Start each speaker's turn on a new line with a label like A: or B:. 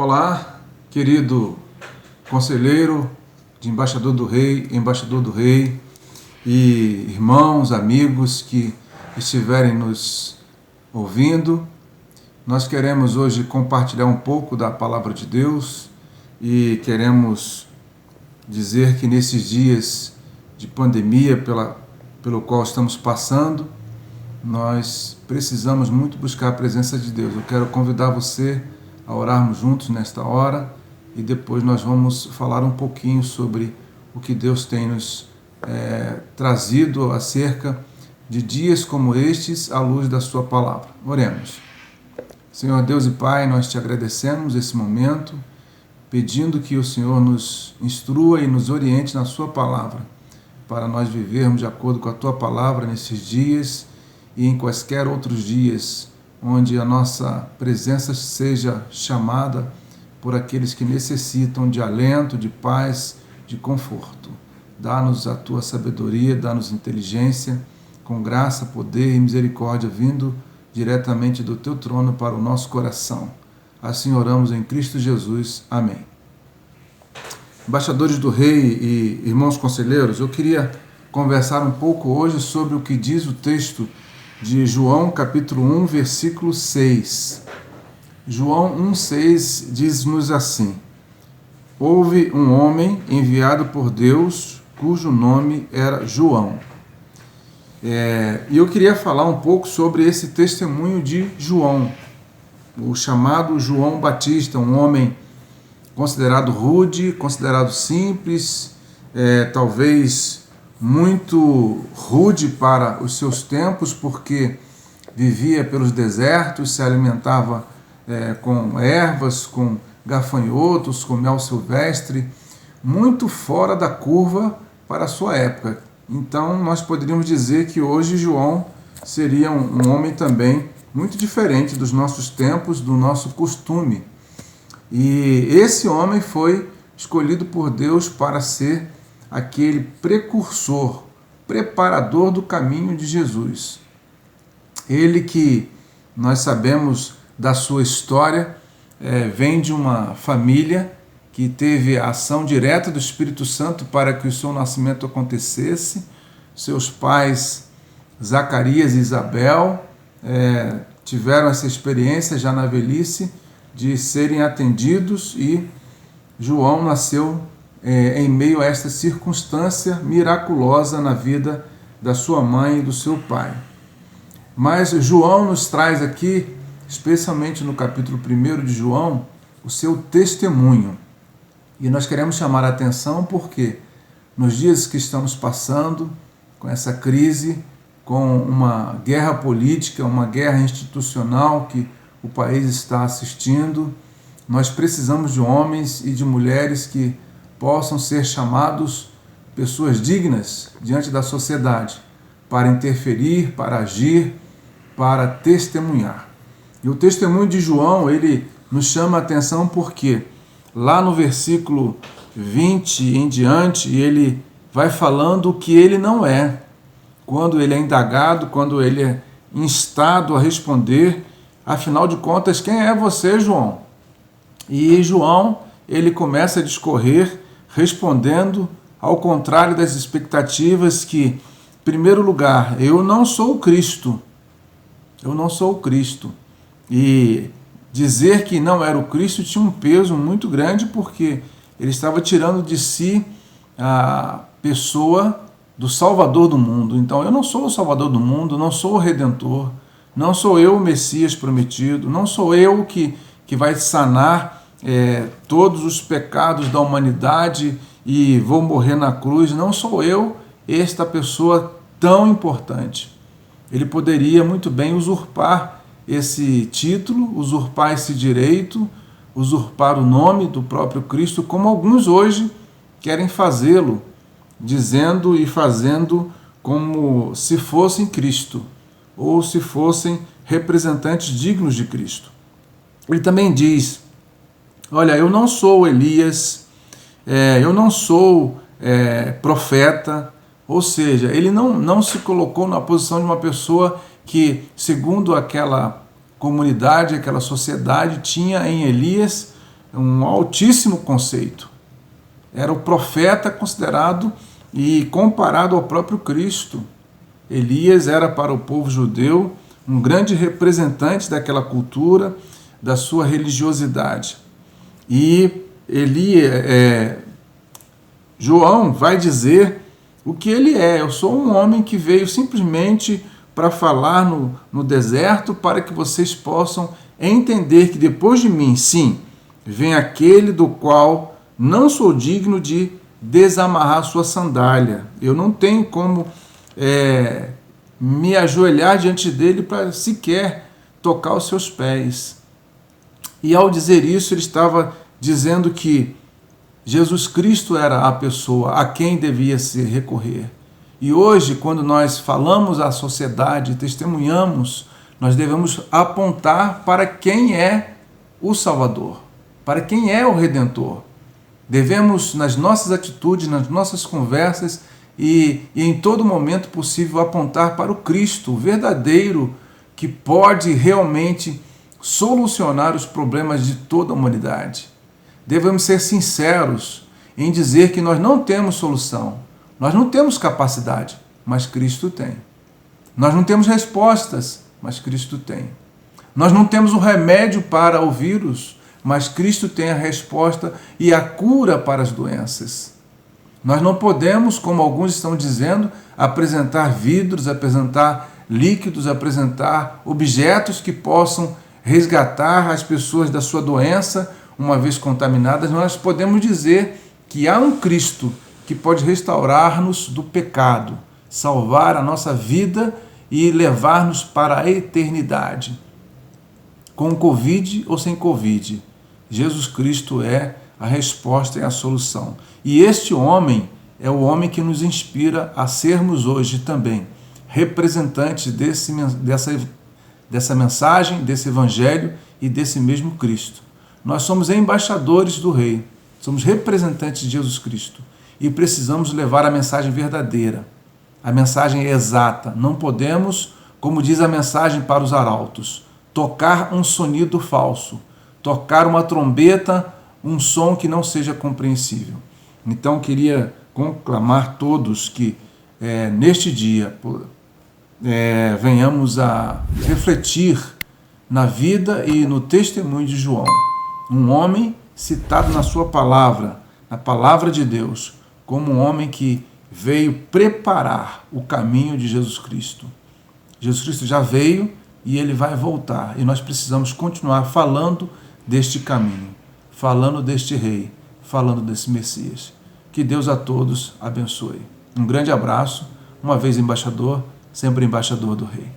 A: Olá, querido conselheiro de Embaixador do Rei e irmãos, amigos que estiverem nos ouvindo. Nós queremos hoje compartilhar um pouco da palavra de Deus e queremos dizer que nesses dias de pandemia pelo qual estamos passando, nós precisamos muito buscar a presença de Deus. Eu quero convidar você a orarmos juntos nesta hora e depois nós vamos falar um pouquinho sobre o que Deus tem nos trazido acerca de dias como estes à luz da sua palavra. Oremos. Senhor Deus e Pai, nós te agradecemos esse momento, pedindo que o Senhor nos instrua e nos oriente na sua palavra, para nós vivermos de acordo com a tua palavra nesses dias e em quaisquer outros dias, onde a nossa presença seja chamada por aqueles que necessitam de alento, de paz, de conforto. Dá-nos a tua sabedoria, dá-nos inteligência, com graça, poder e misericórdia, vindo diretamente do teu trono para o nosso coração. Assim oramos em Cristo Jesus. Amém. Embaixadores do Rei e irmãos conselheiros, eu queria conversar um pouco hoje sobre o que diz o texto de João capítulo 1, versículo 6. João 1,6 diz-nos assim: houve um homem enviado por Deus, cujo nome era João. E eu queria falar um pouco sobre esse testemunho de João, o chamado João Batista, um homem considerado rude, considerado simples, talvez muito rude para os seus tempos, porque vivia pelos desertos, se alimentava com ervas, com gafanhotos, com mel silvestre, muito fora da curva para a sua época. Então nós poderíamos dizer que hoje João seria um homem também muito diferente dos nossos tempos, do nosso costume. E esse homem foi escolhido por Deus para ser aquele precursor, preparador do caminho de Jesus. Ele que nós sabemos da sua história, vem de uma família que teve a ação direta do Espírito Santo para que o seu nascimento acontecesse. Seus pais, Zacarias e Isabel, tiveram essa experiência já na velhice de serem atendidos, e João nasceu em meio a esta circunstância miraculosa na vida da sua mãe e do seu pai. Mas João nos traz aqui, especialmente no capítulo 1 de João, o seu testemunho. E nós queremos chamar a atenção porque nos dias que estamos passando, com essa crise, com uma guerra política, uma guerra institucional que o país está assistindo, nós precisamos de homens e de mulheres que possam ser chamados pessoas dignas diante da sociedade, para interferir, para agir, para testemunhar. E o testemunho de João, ele nos chama a atenção porque lá no versículo 20 em diante, ele vai falando o que ele não é. Quando ele é indagado, quando ele é instado a responder, afinal de contas, quem é você, João? E João, ele começa a discorrer, respondendo ao contrário das expectativas que, em primeiro lugar, eu não sou o Cristo. Eu não sou o Cristo. E dizer que não era o Cristo tinha um peso muito grande, porque ele estava tirando de si a pessoa do Salvador do mundo. Então, eu não sou o Salvador do mundo, não sou o Redentor, não sou eu o Messias prometido, não sou eu que vai sanar todos os pecados da humanidade e vou morrer na cruz, não sou eu esta pessoa tão importante. Ele poderia muito bem usurpar esse título, usurpar esse direito, usurpar o nome do próprio Cristo, como alguns hoje querem fazê-lo, dizendo e fazendo como se fossem Cristo, ou se fossem representantes dignos de Cristo. Ele também diz: olha, eu não sou Elias, eu não sou profeta, ou seja, ele não se colocou na posição de uma pessoa que, segundo aquela comunidade, aquela sociedade, tinha em Elias um altíssimo conceito. Era o profeta considerado e comparado ao próprio Cristo. Elias era para o povo judeu um grande representante daquela cultura, da sua religiosidade. E João vai dizer o que ele é. Eu sou um homem que veio simplesmente para falar no deserto, para que vocês possam entender que depois de mim, sim, vem aquele do qual não sou digno de desamarrar sua sandália. Eu não tenho como me ajoelhar diante dele para sequer tocar os seus pés. E ao dizer isso, ele estava dizendo que Jesus Cristo era a pessoa a quem devia se recorrer. E hoje, quando nós falamos à sociedade, testemunhamos, nós devemos apontar para quem é o Salvador, para quem é o Redentor. Devemos, nas nossas atitudes, nas nossas conversas e em todo momento possível, apontar para o Cristo, o verdadeiro, que pode realmente solucionar os problemas de toda a humanidade. Devemos ser sinceros em dizer que nós não temos solução, nós não temos capacidade, mas Cristo tem. Nós não temos respostas, mas Cristo tem. Nós não temos o remédio para o vírus, mas Cristo tem a resposta e a cura para as doenças. Nós não podemos, como alguns estão dizendo, apresentar vidros, apresentar líquidos, apresentar objetos que possam resgatar as pessoas da sua doença, uma vez contaminadas. Nós podemos dizer que há um Cristo que pode restaurar-nos do pecado, salvar a nossa vida e levar-nos para a eternidade. Com Covid ou sem Covid, Jesus Cristo é a resposta e a solução. E este homem é o homem que nos inspira a sermos hoje também representantes dessa mensagem, desse evangelho e desse mesmo Cristo. Nós somos embaixadores do Rei, somos representantes de Jesus Cristo e precisamos levar a mensagem verdadeira, a mensagem exata. Não podemos, como diz a mensagem para os arautos, tocar um sonido falso, tocar uma trombeta, um som que não seja compreensível. Então, queria conclamar todos que neste dia venhamos a refletir na vida e no testemunho de João, um homem citado na sua palavra, na palavra de Deus, como um homem que veio preparar o caminho de Jesus Cristo. Jesus Cristo já veio e ele vai voltar, e nós precisamos continuar falando deste caminho, falando deste Rei, falando desse Messias. Que Deus a todos abençoe. Um grande abraço, uma vez embaixador, sempre embaixador do Rei.